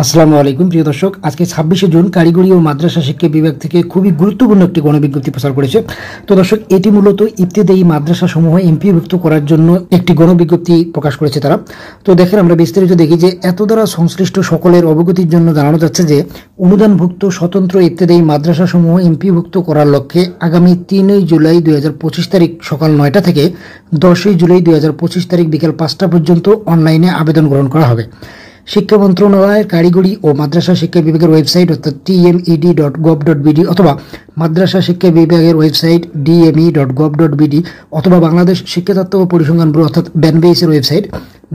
আসসালামু আলাইকুম প্রিয় দর্শক, আজকে 26শে জুন কারিগরি ও মাদ্রাসা শিক্ষা বিভাগ থেকে খুবই গুরুত্বপূর্ণ একটি গণবিজ্ঞপ্তি প্রচার করেছে। তো দর্শক, এটি মূলত ইবতেদায়ী মাদ্রাসা সমূহ এমপিওভুক্ত করার জন্য একটি গণবিজ্ঞপ্তি প্রকাশ করেছে তারা। তো দেখেন, আমরা বিস্তারিত দেখি যে এত দ্বারা সংশ্লিষ্ট সকলের অবগতির জন্য জানানো যাচ্ছে যে অনুদানভুক্ত স্বতন্ত্র ইবতেদায়ী মাদ্রাসা সমূহ এমপিওভুক্ত করার লক্ষ্যে আগামী 3 জুলাই 2025 তারিখ সকাল 9টা থেকে 10 জুলাই 2025 তারিখ বিকেল 5টা পর্যন্ত অনলাইনে আবেদন গ্রহণ করা হবে। শিক্ষা মন্ত্রণালয়ের কারিগরি ও মাদ্রাসা শিক্ষা বিভাগের ওয়েবসাইট অর্থাৎ tmed.gov.bd অথবা মাদ্রাসা শিক্ষা বিভাগের ওয়েবসাইট dme.gov.bd অথবা বাংলাদেশ শিক্ষা তত্ত্ব ও পরিসংখ্যান ব্যুরো অর্থাৎ ব্যানবেইসের ওয়েবসাইট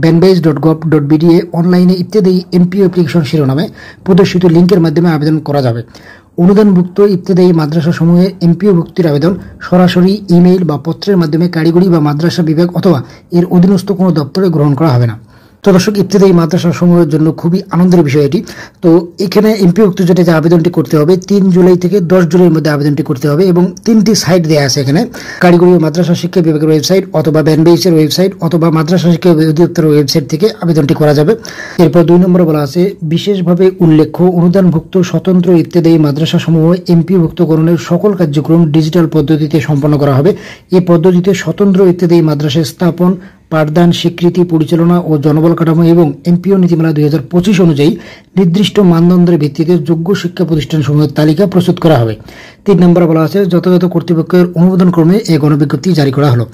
banbase.gov.bd এ অনলাইনে ইবতেদায়ী এমপিও অ্যাপ্লিকেশন শিরোনামে প্রদর্শিত লিঙ্কের মাধ্যমে আবেদন করা যাবে। অনুদানভুক্ত ইবতেদায়ী মাদ্রাসা সমূহে এমপিও ভুক্তির আবেদন সরাসরি ইমেইল বা পত্রের মাধ্যমে কারিগরি বা মাদ্রাসা বিভাগ অথবা এর অধীনস্থ কোনো দপ্তরে গ্রহণ করা হবে না। তো দর্শক, ইবতেদায়ী মাদ্রাসা সমূহের জন্য খুবই আনন্দের বিষয় এটি। তো এখানে এমপিওভুক্ত যেটা যে আবেদনটি করতে হবে 3 জুলাই থেকে 10 জুলাইয়ের মধ্যে আবেদনটি করতে হবে এবং 3টি সাইট দেওয়া আছে এখানে, কারিগরি ও মাদ্রাসা শিক্ষা বিভাগের ওয়েবসাইট অথবা ব্যানবেইসের ওয়েবসাইট অথবা মাদ্রাসা শিক্ষা অধিদপ্তরের ওয়েবসাইট থেকে আবেদনটি করা যাবে। এরপর 2 নম্বরে বলা আছে, বিশেষভাবে উল্লেখ্য অনুদানভুক্ত স্বতন্ত্র ইবতেদায়ী মাদ্রাসা সমূহ এমপিওভুক্তকরণের সকল কার্যক্রম ডিজিটাল পদ্ধতিতে সম্পন্ন করা হবে। এই পদ্ধতিতে স্বতন্ত্র ইবতেদায়ী মাদ্রাসা স্থাপন, পাঠদান, স্বীকৃতি, পরিচালনা ও জনবল কাঠামো এবং এমপিও নীতিমালা 2025 অনুযায়ী নির্দিষ্ট মানদণ্ডের ভিত্তিতে যোগ্য শিক্ষা প্রতিষ্ঠানসমূহের তালিকা প্রস্তুত করা হবে। 3 নম্বরে বলা আছে, যথাযথ কর্তৃপক্ষের অনুমোদন ক্রমে এই গণবিজ্ঞপ্তি জারি করা হলো।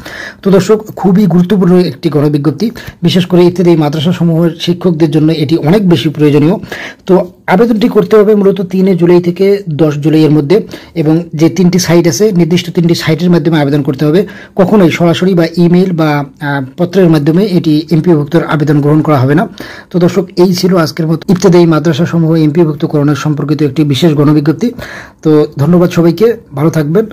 তো দর্শক, খুবই গুরুত্বপূর্ণ একটি গণবিজ্ঞপ্তি, বিশেষ করে ইত্যাদি মাদ্রাসা সমূহের শিক্ষকদের জন্য এটি অনেক বেশি প্রয়োজনীয়। তো আবেদনটি করতে হবে মূলত 3 জুলাই থেকে 10 জুলাইয়ের মধ্যে এবং যে 3টি সাইট আছে নির্দিষ্ট 3টি সাইটের মাধ্যমে আবেদন করতে হবে। কখনোই সরাসরি বা ইমেইল বা পত্রের মাধ্যমে এটি এমপিওভুক্তর আবেদন গ্রহণ করা হবে না। তো দর্শক, এই ছিল আজকের মতো ইবতেদায়ী মাদ্রাসা সমূহ এমপিওভুক্তকরণের সম্পর্কিত একটি বিশেষ গণবিজ্ঞপ্তি। তো ধন্যবাদ সবাইকে, ভালো থাকবেন।